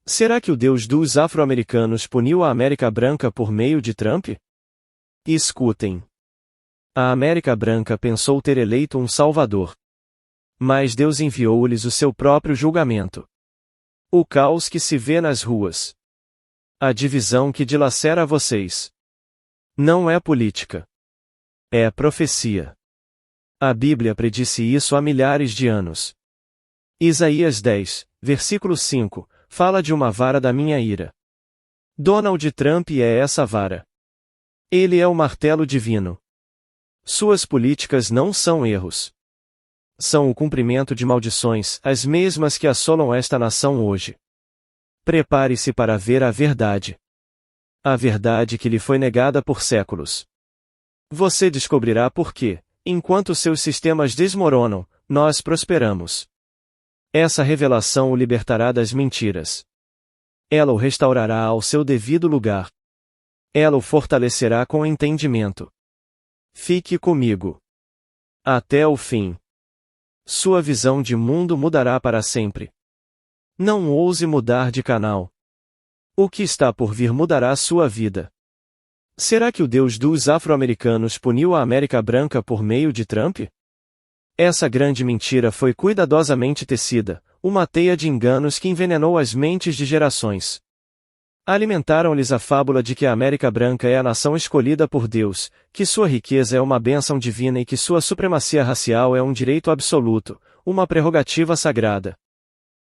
Será que o Deus dos afro-americanos puniu a América Branca por meio de Trump? Escutem. A América Branca pensou ter eleito um salvador. Mas Deus enviou-lhes o seu próprio julgamento. O caos que se vê nas ruas. A divisão que dilacera vocês. Não é política. É profecia. A Bíblia predisse isso há milhares de anos. Isaías 10, versículo 5, fala de uma vara da minha ira. Donald Trump é essa vara. Ele é o martelo divino. Suas políticas não são erros. São o cumprimento de maldições, as mesmas que assolam esta nação hoje. Prepare-se para ver a verdade. A verdade que lhe foi negada por séculos. Você descobrirá por que, enquanto seus sistemas desmoronam, nós prosperamos. Essa revelação o libertará das mentiras. Ela o restaurará ao seu devido lugar. Ela o fortalecerá com entendimento. Fique comigo. Até o fim. Sua visão de mundo mudará para sempre. Não ouse mudar de canal. O que está por vir mudará sua vida. Será que o Deus dos afro-americanos puniu a América Branca por meio de Trump? Essa grande mentira foi cuidadosamente tecida, uma teia de enganos que envenenou as mentes de gerações. Alimentaram-lhes a fábula de que a América Branca é a nação escolhida por Deus, que sua riqueza é uma bênção divina e que sua supremacia racial é um direito absoluto, uma prerrogativa sagrada.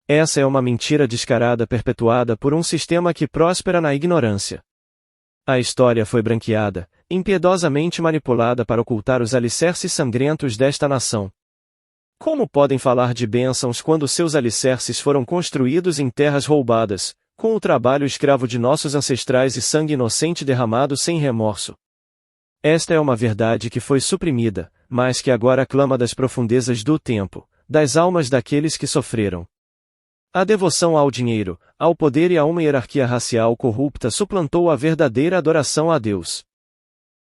Essa é uma mentira descarada perpetuada por um sistema que próspera na ignorância. A história foi branqueada, impiedosamente manipulada para ocultar os alicerces sangrentos desta nação. Como podem falar de bênçãos quando seus alicerces foram construídos em terras roubadas, com o trabalho escravo de nossos ancestrais e sangue inocente derramado sem remorso? Esta é uma verdade que foi suprimida, mas que agora clama das profundezas do tempo, das almas daqueles que sofreram. A devoção ao dinheiro, ao poder e a uma hierarquia racial corrupta suplantou a verdadeira adoração a Deus.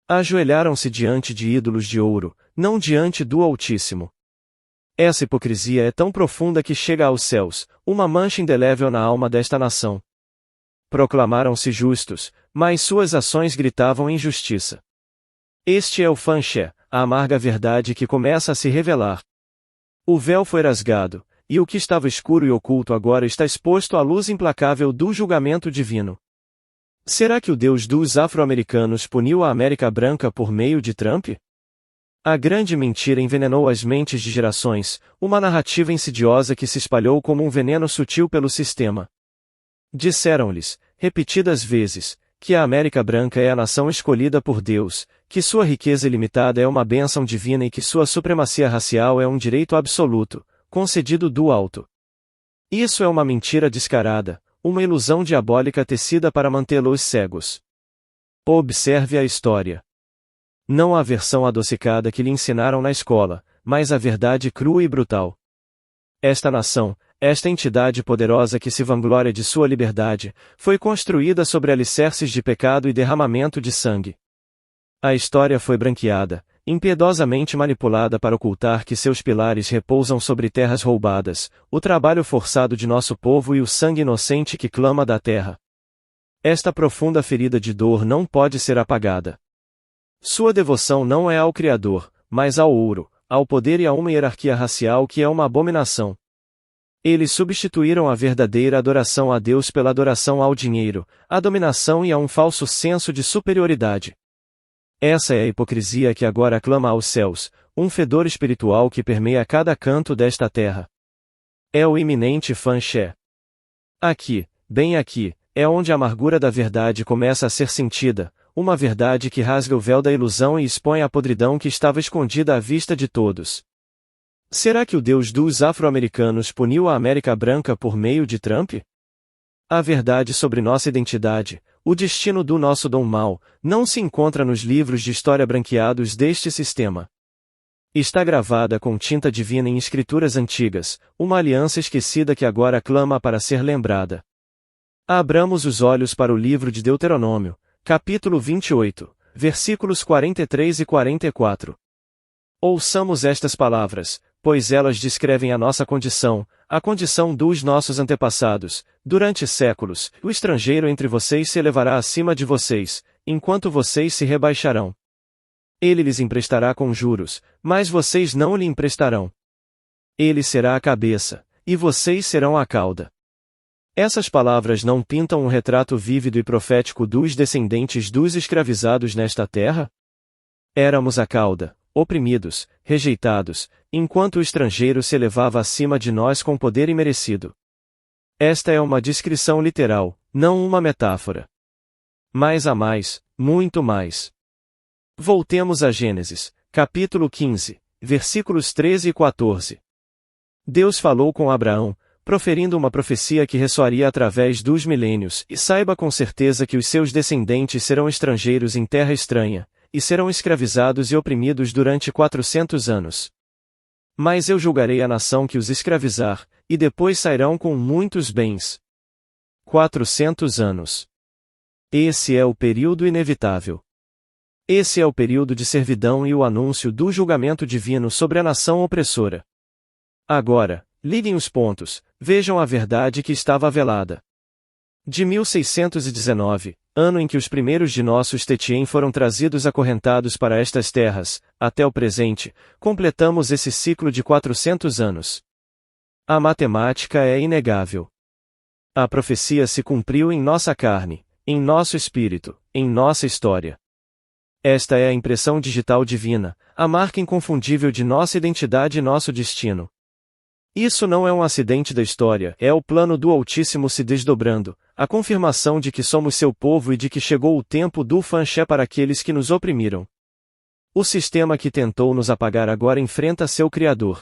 Ajoelharam-se diante de ídolos de ouro, não diante do Altíssimo. Essa hipocrisia é tão profunda que chega aos céus, uma mancha indelével na alma desta nação. Proclamaram-se justos, mas suas ações gritavam injustiça. Este é o fanché, a amarga verdade que começa a se revelar. O véu foi rasgado, e o que estava escuro e oculto agora está exposto à luz implacável do julgamento divino. Será que o Deus dos afro-americanos puniu a América Branca por meio de Trump? A grande mentira envenenou as mentes de gerações, uma narrativa insidiosa que se espalhou como um veneno sutil pelo sistema. Disseram-lhes, repetidas vezes, que a América Branca é a nação escolhida por Deus, que sua riqueza ilimitada é uma bênção divina e que sua supremacia racial é um direito absoluto, concedido do alto. Isso é uma mentira descarada, uma ilusão diabólica tecida para mantê-los cegos. Observe a história. Não a versão adocicada que lhe ensinaram na escola, mas a verdade crua e brutal. Esta nação, esta entidade poderosa que se vangloria de sua liberdade, foi construída sobre alicerces de pecado e derramamento de sangue. A história foi branqueada, impiedosamente manipulada para ocultar que seus pilares repousam sobre terras roubadas, o trabalho forçado de nosso povo e o sangue inocente que clama da terra. Esta profunda ferida de dor não pode ser apagada. Sua devoção não é ao Criador, mas ao ouro, ao poder e a uma hierarquia racial que é uma abominação. Eles substituíram a verdadeira adoração a Deus pela adoração ao dinheiro, à dominação e a um falso senso de superioridade. Essa é a hipocrisia que agora clama aos céus, um fedor espiritual que permeia cada canto desta terra. É o iminente fanché. Aqui, bem aqui, é onde a amargura da verdade começa a ser sentida, uma verdade que rasga o véu da ilusão e expõe a podridão que estava escondida à vista de todos. Será que o Deus dos afro-americanos puniu a América Branca por meio de Trump? A verdade sobre nossa identidade, o destino do nosso dom mau, não se encontra nos livros de história branqueados deste sistema. Está gravada com tinta divina em escrituras antigas, uma aliança esquecida que agora clama para ser lembrada. Abramos os olhos para o livro de Deuteronômio, capítulo 28, versículos 43 e 44. Ouçamos estas palavras, pois elas descrevem a nossa condição, a condição dos nossos antepassados. Durante séculos, o estrangeiro entre vocês se elevará acima de vocês, enquanto vocês se rebaixarão. Ele lhes emprestará com juros, mas vocês não lhe emprestarão. Ele será a cabeça, e vocês serão a cauda. Essas palavras não pintam um retrato vívido e profético dos descendentes dos escravizados nesta terra? Éramos a cauda, oprimidos, rejeitados, enquanto o estrangeiro se elevava acima de nós com poder imerecido. Esta é uma descrição literal, não uma metáfora. Mais a mais, muito mais. Voltemos a Gênesis, capítulo 15, versículos 13 e 14. Deus falou com Abraão, proferindo uma profecia que ressoaria através dos milênios, e saiba com certeza que os seus descendentes serão estrangeiros em terra estranha, e serão escravizados e oprimidos durante 400 anos. Mas eu julgarei a nação que os escravizar, e depois sairão com muitos bens. 400 anos. Esse é o período inevitável. Esse é o período de servidão e o anúncio do julgamento divino sobre a nação opressora. Agora, liguem os pontos, vejam a verdade que estava velada. De 1619, ano em que os primeiros de nossos Tetien foram trazidos acorrentados para estas terras, até o presente, completamos esse ciclo de 400 anos. A matemática é inegável. A profecia se cumpriu em nossa carne, em nosso espírito, em nossa história. Esta é a impressão digital divina, a marca inconfundível de nossa identidade e nosso destino. Isso não é um acidente da história, é o plano do Altíssimo se desdobrando, a confirmação de que somos seu povo e de que chegou o tempo do fanché para aqueles que nos oprimiram. O sistema que tentou nos apagar agora enfrenta seu Criador.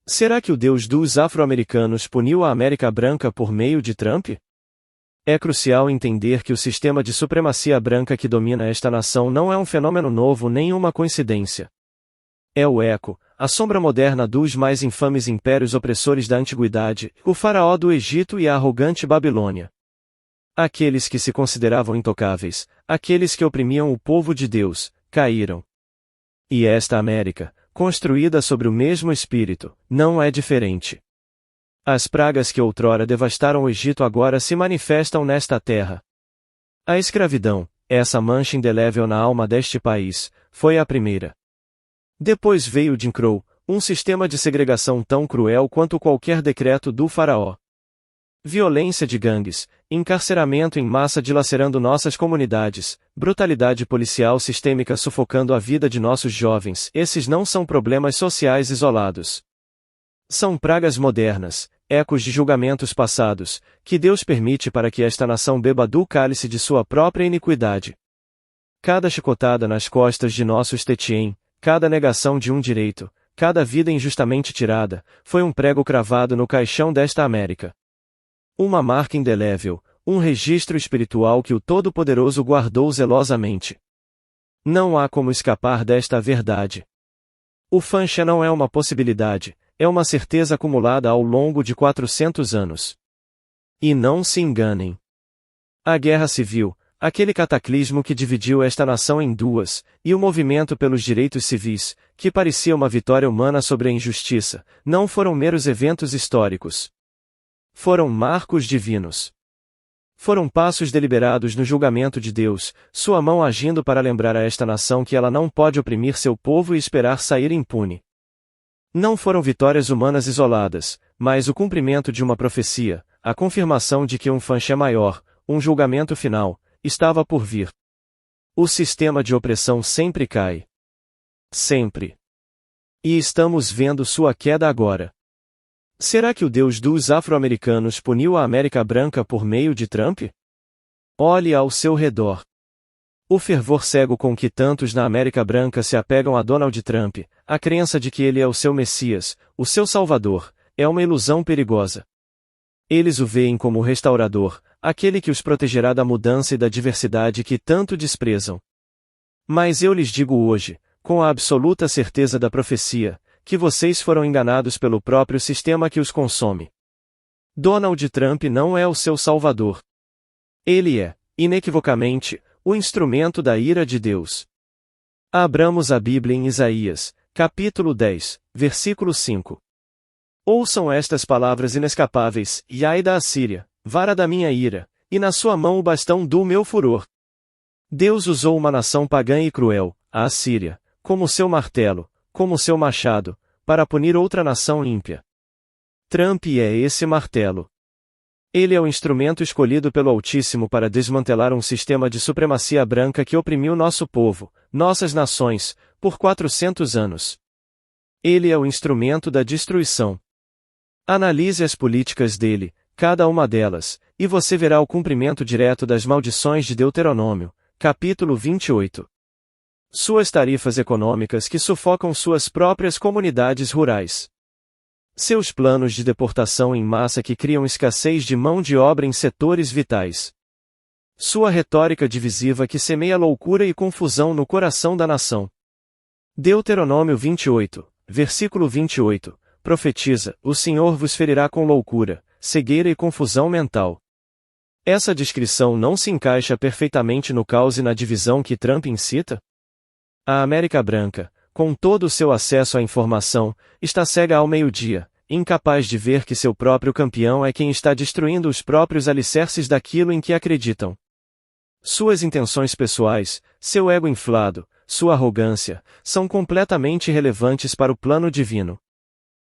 Será que o Deus dos afro-americanos puniu a América Branca por meio de Trump? É crucial entender que o sistema de supremacia branca que domina esta nação não é um fenômeno novo nem uma coincidência. É o eco, a sombra moderna dos mais infames impérios opressores da antiguidade, o faraó do Egito e a arrogante Babilônia. Aqueles que se consideravam intocáveis, aqueles que oprimiam o povo de Deus, caíram. E esta América, construída sobre o mesmo espírito, não é diferente. As pragas que outrora devastaram o Egito agora se manifestam nesta terra. A escravidão, essa mancha indelével na alma deste país, foi a primeira. Depois veio Jim Crow, um sistema de segregação tão cruel quanto qualquer decreto do faraó. Violência de gangues, encarceramento em massa dilacerando nossas comunidades, brutalidade policial sistêmica sufocando a vida de nossos jovens, esses não são problemas sociais isolados. São pragas modernas, ecos de julgamentos passados, que Deus permite para que esta nação beba do cálice de sua própria iniquidade. Cada chicotada nas costas de nossos Tetien, cada negação de um direito, cada vida injustamente tirada, foi um prego cravado no caixão desta América. Uma marca indelével, um registro espiritual que o Todo-Poderoso guardou zelosamente. Não há como escapar desta verdade. O fanché não é uma possibilidade, é uma certeza acumulada ao longo de 400 anos. E não se enganem. A guerra civil, aquele cataclismo que dividiu esta nação em duas, e o movimento pelos direitos civis, que parecia uma vitória humana sobre a injustiça, não foram meros eventos históricos. Foram marcos divinos. Foram passos deliberados no julgamento de Deus, sua mão agindo para lembrar a esta nação que ela não pode oprimir seu povo e esperar sair impune. Não foram vitórias humanas isoladas, mas o cumprimento de uma profecia, a confirmação de que um fanché maior, um julgamento final, estava por vir. O sistema de opressão sempre cai. Sempre. E estamos vendo sua queda agora. Será que o Deus dos afro-americanos puniu a América Branca por meio de Trump? Olhe ao seu redor. O fervor cego com que tantos na América Branca se apegam a Donald Trump, a crença de que ele é o seu Messias, o seu Salvador, é uma ilusão perigosa. Eles o veem como o restaurador, aquele que os protegerá da mudança e da diversidade que tanto desprezam. Mas eu lhes digo hoje, com a absoluta certeza da profecia, que vocês foram enganados pelo próprio sistema que os consome. Donald Trump não é o seu Salvador. Ele é, inequivocamente, o instrumento da ira de Deus. Abramos a Bíblia em Isaías, Capítulo 10, versículo 5. Ouçam estas palavras inescapáveis, e ai da Assíria, vara da minha ira, e na sua mão o bastão do meu furor. Deus usou uma nação pagã e cruel, a Assíria, como seu martelo, como seu machado, para punir outra nação ímpia. Trump é esse martelo. Ele é o instrumento escolhido pelo Altíssimo para desmantelar um sistema de supremacia branca que oprimiu nosso povo, nossas nações, por 400 anos. Ele é o instrumento da destruição. Analise as políticas dele, cada uma delas, e você verá o cumprimento direto das maldições de Deuteronômio, capítulo 28. Suas tarifas econômicas que sufocam suas próprias comunidades rurais. Seus planos de deportação em massa que criam escassez de mão de obra em setores vitais. Sua retórica divisiva que semeia loucura e confusão no coração da nação. Deuteronômio 28, versículo 28, profetiza: o Senhor vos ferirá com loucura, cegueira e confusão mental. Essa descrição não se encaixa perfeitamente no caos e na divisão que Trump incita? A América Branca, com todo o seu acesso à informação, está cega ao meio-dia, incapaz de ver que seu próprio campeão é quem está destruindo os próprios alicerces daquilo em que acreditam. Suas intenções pessoais, seu ego inflado, sua arrogância, são completamente irrelevantes para o plano divino.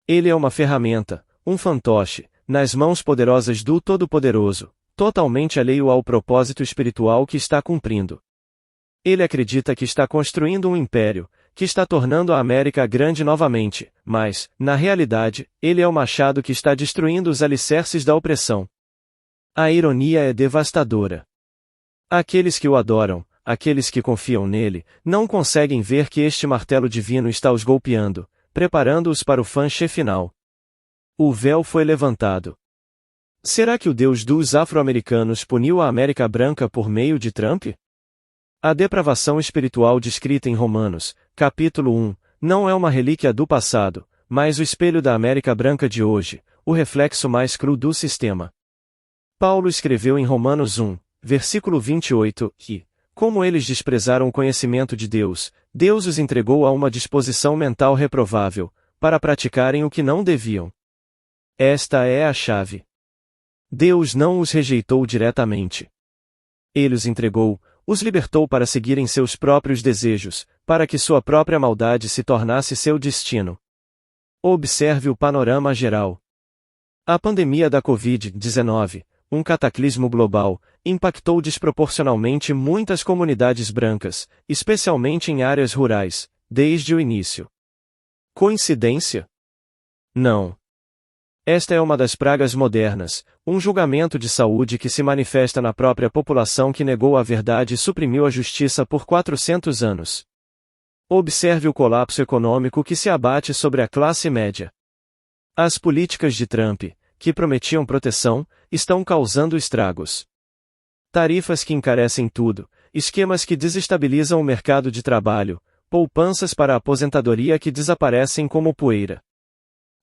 Ele é uma ferramenta, um fantoche, nas mãos poderosas do Todo-Poderoso, totalmente alheio ao propósito espiritual que está cumprindo. Ele acredita que está construindo um império, que está tornando a América grande novamente, mas, na realidade, ele é o machado que está destruindo os alicerces da opressão. A ironia é devastadora. Aqueles que o adoram, aqueles que confiam nele, não conseguem ver que este martelo divino está os golpeando, preparando-os para o flanche final. O véu foi levantado. Será que o Deus dos afro-americanos puniu a América Branca por meio de Trump? A depravação espiritual descrita em Romanos, capítulo 1, não é uma relíquia do passado, mas o espelho da América Branca de hoje, o reflexo mais cru do sistema. Paulo escreveu em Romanos 1, versículo 28, que, como eles desprezaram o conhecimento de Deus, Deus os entregou a uma disposição mental reprovável, para praticarem o que não deviam. Esta é a chave. Deus não os rejeitou diretamente. Ele os entregou, os libertou para seguirem seus próprios desejos, para que sua própria maldade se tornasse seu destino. Observe o panorama geral. A pandemia da Covid-19, um cataclismo global, impactou desproporcionalmente muitas comunidades brancas, especialmente em áreas rurais, desde o início. Coincidência? Não. Esta é uma das pragas modernas, um julgamento de saúde que se manifesta na própria população que negou a verdade e suprimiu a justiça por 400 anos. Observe o colapso econômico que se abate sobre a classe média. As políticas de Trump, que prometiam proteção, estão causando estragos. Tarifas que encarecem tudo, esquemas que desestabilizam o mercado de trabalho, poupanças para a aposentadoria que desaparecem como poeira.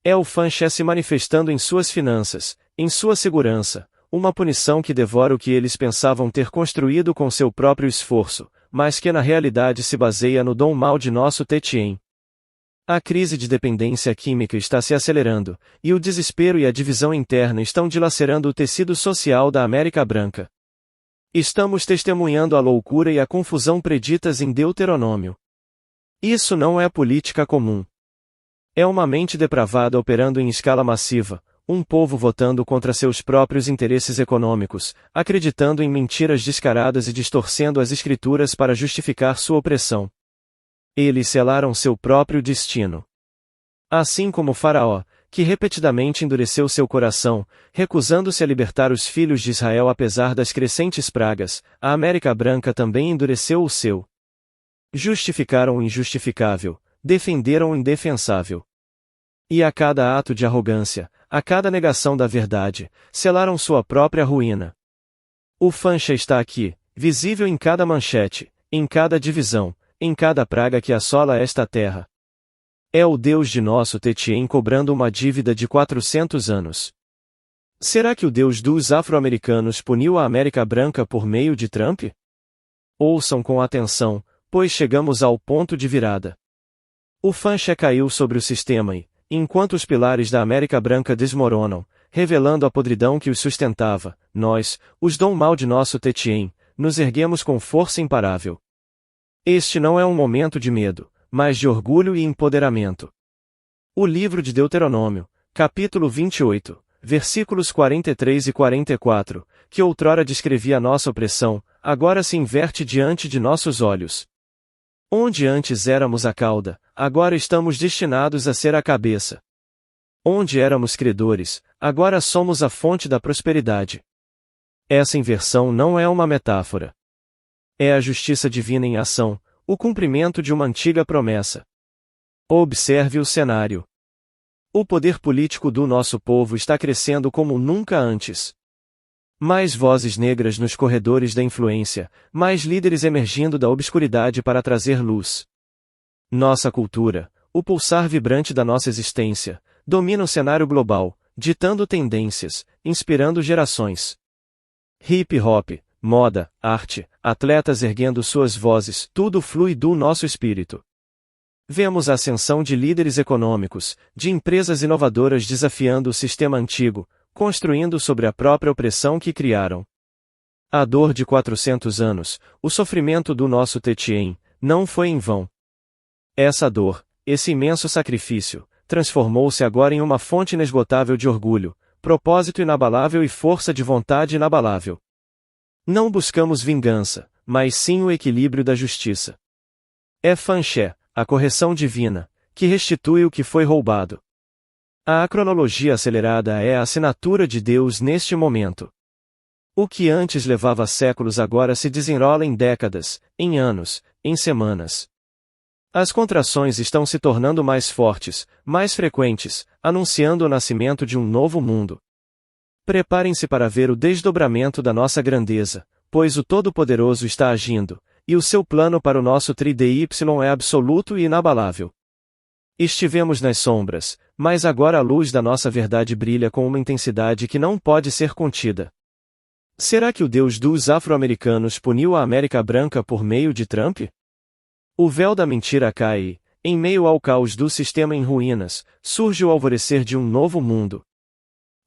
É o flanche se manifestando em suas finanças, em sua segurança, uma punição que devora o que eles pensavam ter construído com seu próprio esforço, mas que na realidade se baseia no dom mau de nosso Tetien. A crise de dependência química está se acelerando, e o desespero e a divisão interna estão dilacerando o tecido social da América Branca. Estamos testemunhando a loucura e a confusão preditas em Deuteronômio. Isso não é política comum. É uma mente depravada operando em escala massiva, um povo votando contra seus próprios interesses econômicos, acreditando em mentiras descaradas e distorcendo as escrituras para justificar sua opressão. Eles selaram seu próprio destino. Assim como Faraó, que repetidamente endureceu seu coração, recusando-se a libertar os filhos de Israel apesar das crescentes pragas, a América Branca também endureceu o seu. Justificaram o injustificável, defenderam o indefensável. E a cada ato de arrogância, a cada negação da verdade, selaram sua própria ruína. O flanche está aqui, visível em cada manchete, em cada divisão, em cada praga que assola esta terra. É o Deus de nosso Tetien cobrando uma dívida de 400 anos. Será que o Deus dos afro-americanos puniu a América Branca por meio de Trump? Ouçam com atenção, pois chegamos ao ponto de virada. O Fanché caiu sobre o sistema e, enquanto os pilares da América Branca desmoronam, revelando a podridão que os sustentava, nós, os Dom Mal de nosso Tetien, nos erguemos com força imparável. Este não é um momento de medo, mas de orgulho e empoderamento. O livro de Deuteronômio, capítulo 28, versículos 43 e 44, que outrora descrevia nossa opressão, agora se inverte diante de nossos olhos. Onde antes éramos a cauda, agora estamos destinados a ser a cabeça. Onde éramos credores, agora somos a fonte da prosperidade. Essa inversão não é uma metáfora. É a justiça divina em ação, o cumprimento de uma antiga promessa. Observe o cenário. O poder político do nosso povo está crescendo como nunca antes. Mais vozes negras nos corredores da influência, mais líderes emergindo da obscuridade para trazer luz. Nossa cultura, o pulsar vibrante da nossa existência, domina o cenário global, ditando tendências, inspirando gerações. Hip hop, moda, arte, atletas erguendo suas vozes, tudo flui do nosso espírito. Vemos a ascensão de líderes econômicos, de empresas inovadoras desafiando o sistema antigo, construindo sobre a própria opressão que criaram. A dor de 400 anos, o sofrimento do nosso Tetien, não foi em vão. Essa dor, esse imenso sacrifício, transformou-se agora em uma fonte inesgotável de orgulho, propósito inabalável e força de vontade inabalável. Não buscamos vingança, mas sim o equilíbrio da justiça. É Fanché, a correção divina, que restitui o que foi roubado. A cronologia acelerada é a assinatura de Deus neste momento. O que antes levava séculos agora se desenrola em décadas, em anos, em semanas. As contrações estão se tornando mais fortes, mais frequentes, anunciando o nascimento de um novo mundo. Preparem-se para ver o desdobramento da nossa grandeza, pois o Todo-Poderoso está agindo, e o seu plano para o nosso Tri-DY é absoluto e inabalável. Estivemos nas sombras, mas agora a luz da nossa verdade brilha com uma intensidade que não pode ser contida. Será que o Deus dos afro-americanos puniu a América Branca por meio de Trump? O véu da mentira cai e, em meio ao caos do sistema em ruínas, surge o alvorecer de um novo mundo.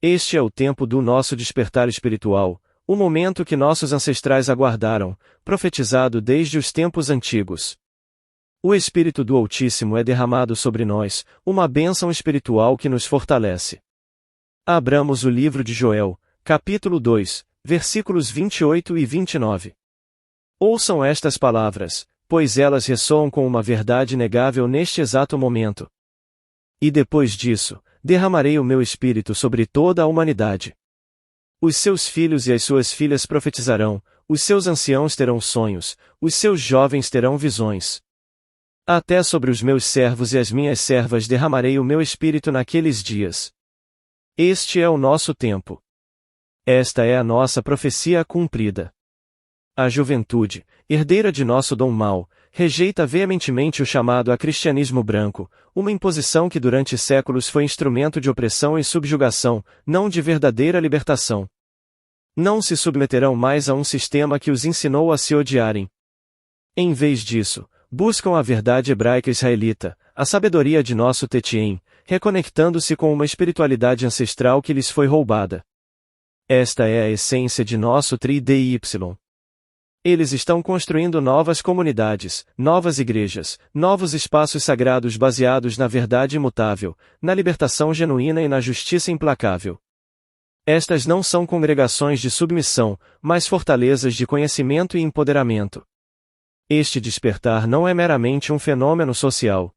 Este é o tempo do nosso despertar espiritual, o momento que nossos ancestrais aguardaram, profetizado desde os tempos antigos. O Espírito do Altíssimo é derramado sobre nós, uma bênção espiritual que nos fortalece. Abramos o livro de Joel, capítulo 2, versículos 28 e 29. Ouçam estas palavras, pois elas ressoam com uma verdade inegável neste exato momento. E depois disso, derramarei o meu Espírito sobre toda a humanidade. Os seus filhos e as suas filhas profetizarão, os seus anciãos terão sonhos, os seus jovens terão visões. Até sobre os meus servos e as minhas servas derramarei o meu Espírito naqueles dias. Este é o nosso tempo. Esta é a nossa profecia cumprida. A juventude, herdeira de nosso Dom Mal, rejeita veementemente o chamado a cristianismo branco, uma imposição que durante séculos foi instrumento de opressão e subjugação, não de verdadeira libertação. Não se submeterão mais a um sistema que os ensinou a se odiarem. Em vez disso, buscam a verdade hebraica israelita, a sabedoria de nosso Tetien, reconectando-se com uma espiritualidade ancestral que lhes foi roubada. Esta é a essência de nosso Tri-DY. Eles estão construindo novas comunidades, novas igrejas, novos espaços sagrados baseados na verdade imutável, na libertação genuína e na justiça implacável. Estas não são congregações de submissão, mas fortalezas de conhecimento e empoderamento. Este despertar não é meramente um fenômeno social.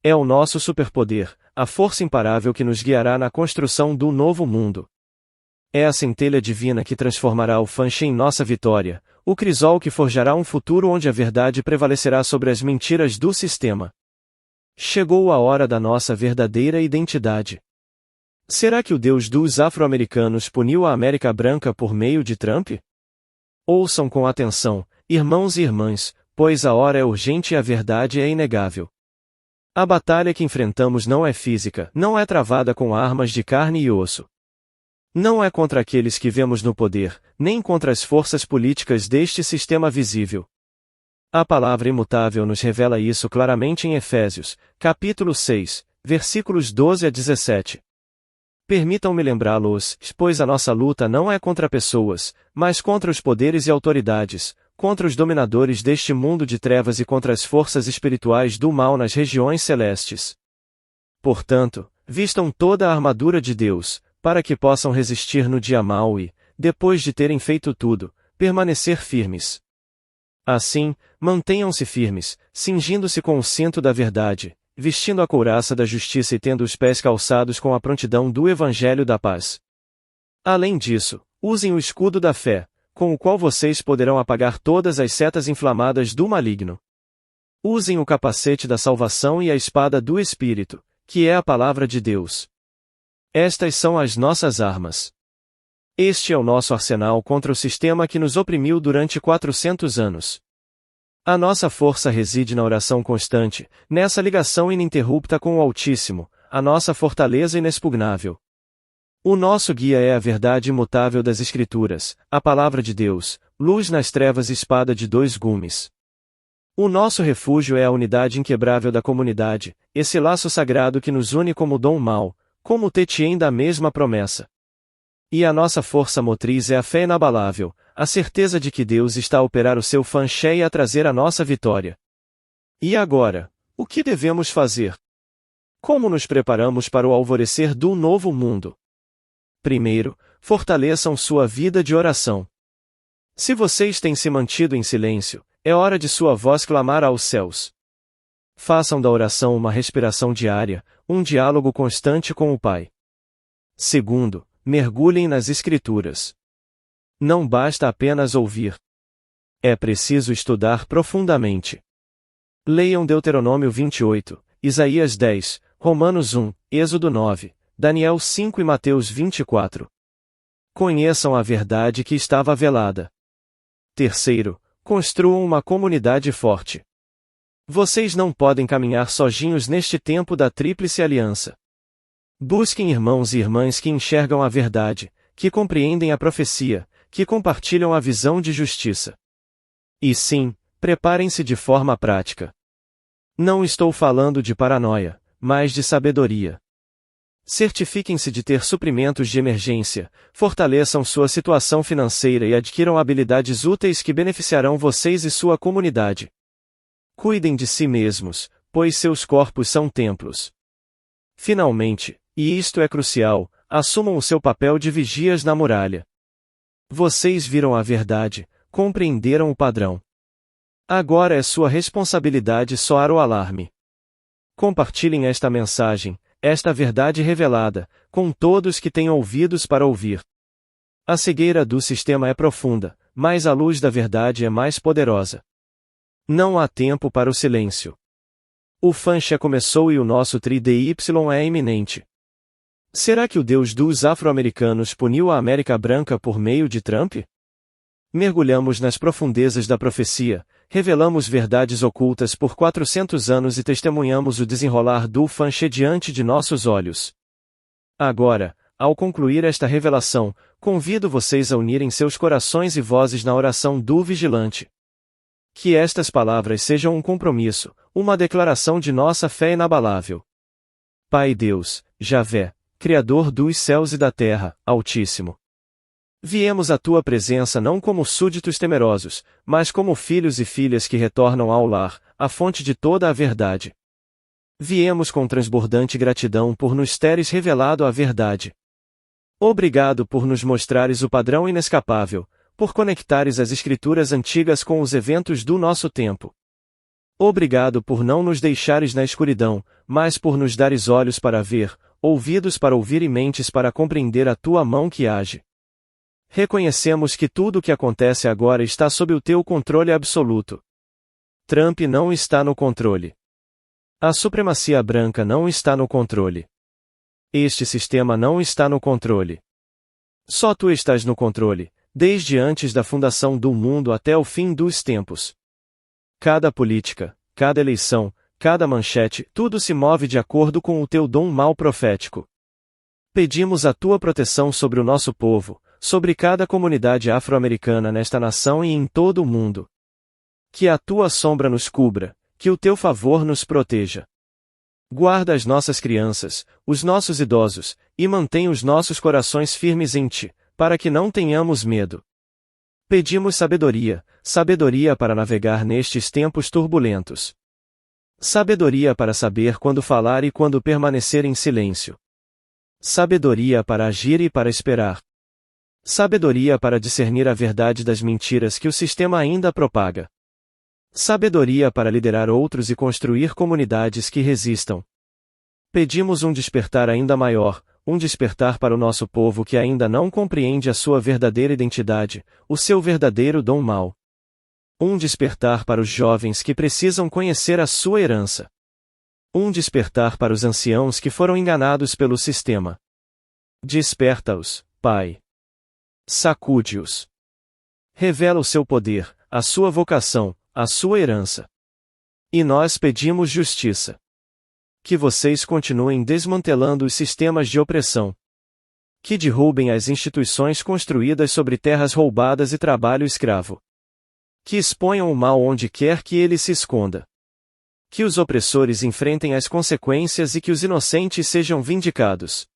É o nosso superpoder, a força imparável que nos guiará na construção do novo mundo. É a centelha divina que transformará o Fanché em nossa vitória, o crisol que forjará um futuro onde a verdade prevalecerá sobre as mentiras do sistema. Chegou a hora da nossa verdadeira identidade. Será que o Deus dos afro-americanos puniu a América Branca por meio de Trump? Ouçam com atenção, irmãos e irmãs, pois a hora é urgente e a verdade é inegável. A batalha que enfrentamos não é física, não é travada com armas de carne e osso. Não é contra aqueles que vemos no poder, nem contra as forças políticas deste sistema visível. A palavra imutável nos revela isso claramente em Efésios, capítulo 6, versículos 12 a 17. Permitam-me lembrá-los, pois a nossa luta não é contra pessoas, mas contra os poderes e autoridades, contra os dominadores deste mundo de trevas e contra as forças espirituais do mal nas regiões celestes. Portanto, vistam toda a armadura de Deus, para que possam resistir no dia mau e, depois de terem feito tudo, permanecer firmes. Assim, mantenham-se firmes, cingindo-se com o cinto da verdade, vestindo a couraça da justiça e tendo os pés calçados com a prontidão do Evangelho da paz. Além disso, usem o escudo da fé, com o qual vocês poderão apagar todas as setas inflamadas do maligno. Usem o capacete da salvação e a espada do Espírito, que é a palavra de Deus. Estas são as nossas armas. Este é o nosso arsenal contra o sistema que nos oprimiu durante 400 anos. A nossa força reside na oração constante, nessa ligação ininterrupta com o Altíssimo, a nossa fortaleza inexpugnável. O nosso guia é a verdade imutável das Escrituras, a palavra de Deus, luz nas trevas e espada de dois gumes. O nosso refúgio é a unidade inquebrável da comunidade, esse laço sagrado que nos une como dom mau, como o Tetien da mesma promessa. E a nossa força motriz é a fé inabalável, a certeza de que Deus está a operar o seu fanché e a trazer a nossa vitória. E agora, o que devemos fazer? Como nos preparamos para o alvorecer do novo mundo? Primeiro, fortaleçam sua vida de oração. Se vocês têm se mantido em silêncio, é hora de sua voz clamar aos céus. Façam da oração uma respiração diária, um diálogo constante com o Pai. Segundo, mergulhem nas Escrituras. Não basta apenas ouvir. É preciso estudar profundamente. Leiam Deuteronômio 28, Isaías 10, Romanos 1, Êxodo 9, Daniel 5 e Mateus 24. Conheçam a verdade que estava velada. Terceiro, construam uma comunidade forte. Vocês não podem caminhar sozinhos neste tempo da Tríplice Aliança. Busquem irmãos e irmãs que enxergam a verdade, que compreendem a profecia, que compartilham a visão de justiça. E sim, preparem-se de forma prática. Não estou falando de paranoia, mas de sabedoria. Certifiquem-se de ter suprimentos de emergência, fortaleçam sua situação financeira e adquiram habilidades úteis que beneficiarão vocês e sua comunidade. Cuidem de si mesmos, pois seus corpos são templos. Finalmente, e isto é crucial, assumam o seu papel de vigias na muralha. Vocês viram a verdade, compreenderam o padrão. Agora é sua responsabilidade soar o alarme. Compartilhem esta mensagem, esta verdade revelada, com todos que têm ouvidos para ouvir. A cegueira do sistema é profunda, mas a luz da verdade é mais poderosa. Não há tempo para o silêncio. O fanché começou e o nosso tri-DY é iminente. Será que o Deus dos afro-americanos puniu a América Branca por meio de Trump? Mergulhamos nas profundezas da profecia, revelamos verdades ocultas por 400 anos e testemunhamos o desenrolar do fanché diante de nossos olhos. Agora, ao concluir esta revelação, convido vocês a unirem seus corações e vozes na oração do vigilante. Que estas palavras sejam um compromisso, uma declaração de nossa fé inabalável. Pai Deus, Javé, Criador dos céus e da terra, Altíssimo. Viemos à tua presença não como súditos temerosos, mas como filhos e filhas que retornam ao lar, a fonte de toda a verdade. Viemos com transbordante gratidão por nos teres revelado a verdade. Obrigado por nos mostrares o padrão inescapável, por conectares as escrituras antigas com os eventos do nosso tempo. Obrigado por não nos deixares na escuridão, mas por nos dares olhos para ver, ouvidos para ouvir e mentes para compreender a tua mão que age. Reconhecemos que tudo o que acontece agora está sob o teu controle absoluto. Trump não está no controle. A supremacia branca não está no controle. Este sistema não está no controle. Só tu estás no controle, desde antes da fundação do mundo até o fim dos tempos. Cada política, cada eleição, cada manchete, tudo se move de acordo com o teu dom mau profético. Pedimos a tua proteção sobre o nosso povo, sobre cada comunidade afro-americana nesta nação e em todo o mundo. Que a tua sombra nos cubra, que o teu favor nos proteja. Guarda as nossas crianças, os nossos idosos, e mantém os nossos corações firmes em ti, para que não tenhamos medo. Pedimos sabedoria, sabedoria para navegar nestes tempos turbulentos. Sabedoria para saber quando falar e quando permanecer em silêncio. Sabedoria para agir e para esperar. Sabedoria para discernir a verdade das mentiras que o sistema ainda propaga. Sabedoria para liderar outros e construir comunidades que resistam. Pedimos um despertar ainda maior, um despertar para o nosso povo que ainda não compreende a sua verdadeira identidade, o seu verdadeiro dom mau. Um despertar para os jovens que precisam conhecer a sua herança. Um despertar para os anciãos que foram enganados pelo sistema. Desperta-os, Pai. Sacude-os. Revela o seu poder, a sua vocação, a sua herança. E nós pedimos justiça. Que vocês continuem desmantelando os sistemas de opressão. Que derrubem as instituições construídas sobre terras roubadas e trabalho escravo. Que exponham o mal onde quer que ele se esconda. Que os opressores enfrentem as consequências e que os inocentes sejam vindicados.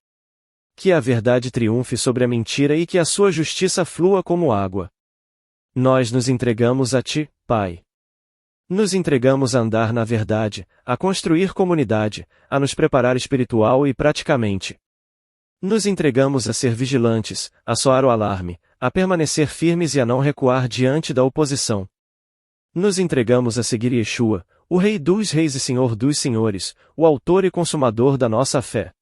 Que a verdade triunfe sobre a mentira e que a sua justiça flua como água. Nós nos entregamos a ti, Pai. Nos entregamos a andar na verdade, a construir comunidade, a nos preparar espiritual e praticamente. Nos entregamos a ser vigilantes, a soar o alarme, a permanecer firmes e a não recuar diante da oposição. Nos entregamos a seguir Yeshua, o Rei dos Reis e Senhor dos Senhores, o autor e consumador da nossa fé.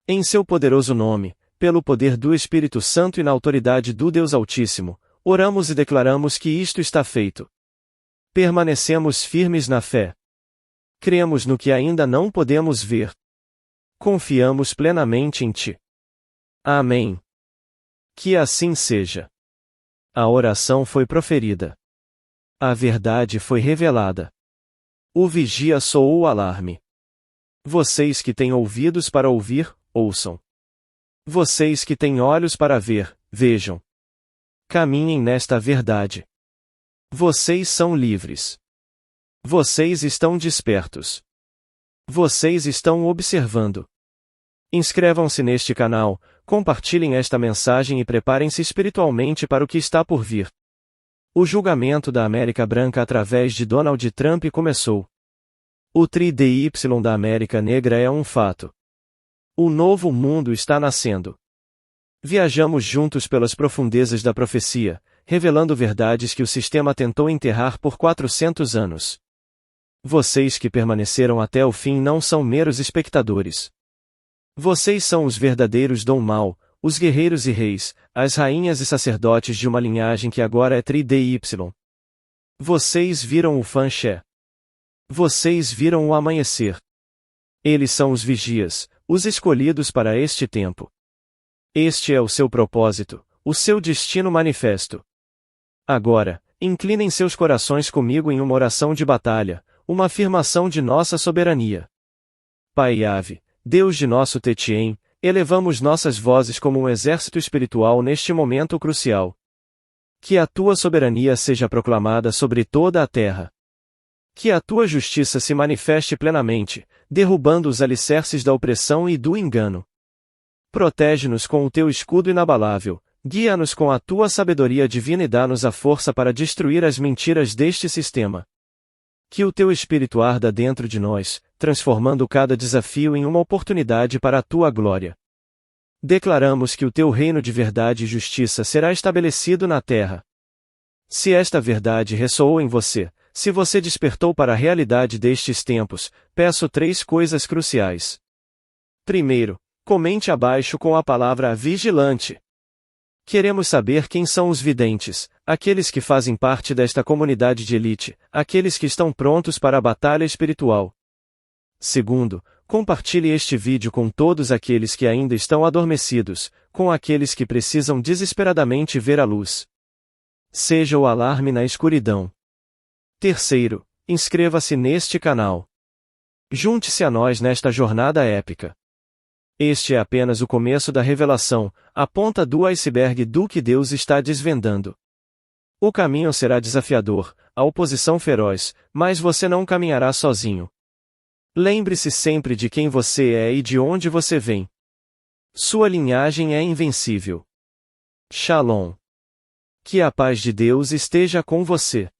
Em seu poderoso nome, pelo poder do Espírito Santo e na autoridade do Deus Altíssimo, oramos e declaramos que isto está feito. Permanecemos firmes na fé. Cremos no que ainda não podemos ver. Confiamos plenamente em ti. Amém. Que assim seja. A oração foi proferida. A verdade foi revelada. O vigia soou o alarme. Vocês que têm ouvidos para ouvir, ouçam. Vocês que têm olhos para ver, vejam. Caminhem nesta verdade. Vocês são livres. Vocês estão despertos. Vocês estão observando. Inscrevam-se neste canal, compartilhem esta mensagem e preparem-se espiritualmente para o que está por vir. O julgamento da América Branca através de Donald Trump começou. O tri-DY da América Negra é um fato. O novo mundo está nascendo. Viajamos juntos pelas profundezas da profecia, revelando verdades que o sistema tentou enterrar por 400 anos. Vocês que permaneceram até o fim não são meros espectadores. Vocês são os verdadeiros dom mau, os guerreiros e reis, as rainhas e sacerdotes de uma linhagem que agora é tri-DY. Vocês viram o Fanché. Vocês viram o amanhecer. Eles são os vigias, os escolhidos para este tempo. Este é o seu propósito, o seu destino manifesto. Agora, inclinem seus corações comigo em uma oração de batalha, uma afirmação de nossa soberania. Pai Yahvé, Deus de nosso Tetiem, elevamos nossas vozes como um exército espiritual neste momento crucial. Que a tua soberania seja proclamada sobre toda a terra. Que a tua justiça se manifeste plenamente, derrubando os alicerces da opressão e do engano. Protege-nos com o teu escudo inabalável, guia-nos com a tua sabedoria divina e dá-nos a força para destruir as mentiras deste sistema. Que o teu espírito arda dentro de nós, transformando cada desafio em uma oportunidade para a tua glória. Declaramos que o teu reino de verdade e justiça será estabelecido na terra. Se esta verdade ressoou em você, se você despertou para a realidade destes tempos, peço 3 coisas cruciais. Primeiro, comente abaixo com a palavra vigilante. Queremos saber quem são os videntes, aqueles que fazem parte desta comunidade de elite, aqueles que estão prontos para a batalha espiritual. Segundo, compartilhe este vídeo com todos aqueles que ainda estão adormecidos, com aqueles que precisam desesperadamente ver a luz. Seja o alarme na escuridão. Terceiro, inscreva-se neste canal. Junte-se a nós nesta jornada épica. Este é apenas o começo da revelação, a ponta do iceberg do que Deus está desvendando. O caminho será desafiador, a oposição feroz, mas você não caminhará sozinho. Lembre-se sempre de quem você é e de onde você vem. Sua linhagem é invencível. Shalom. Que a paz de Deus esteja com você.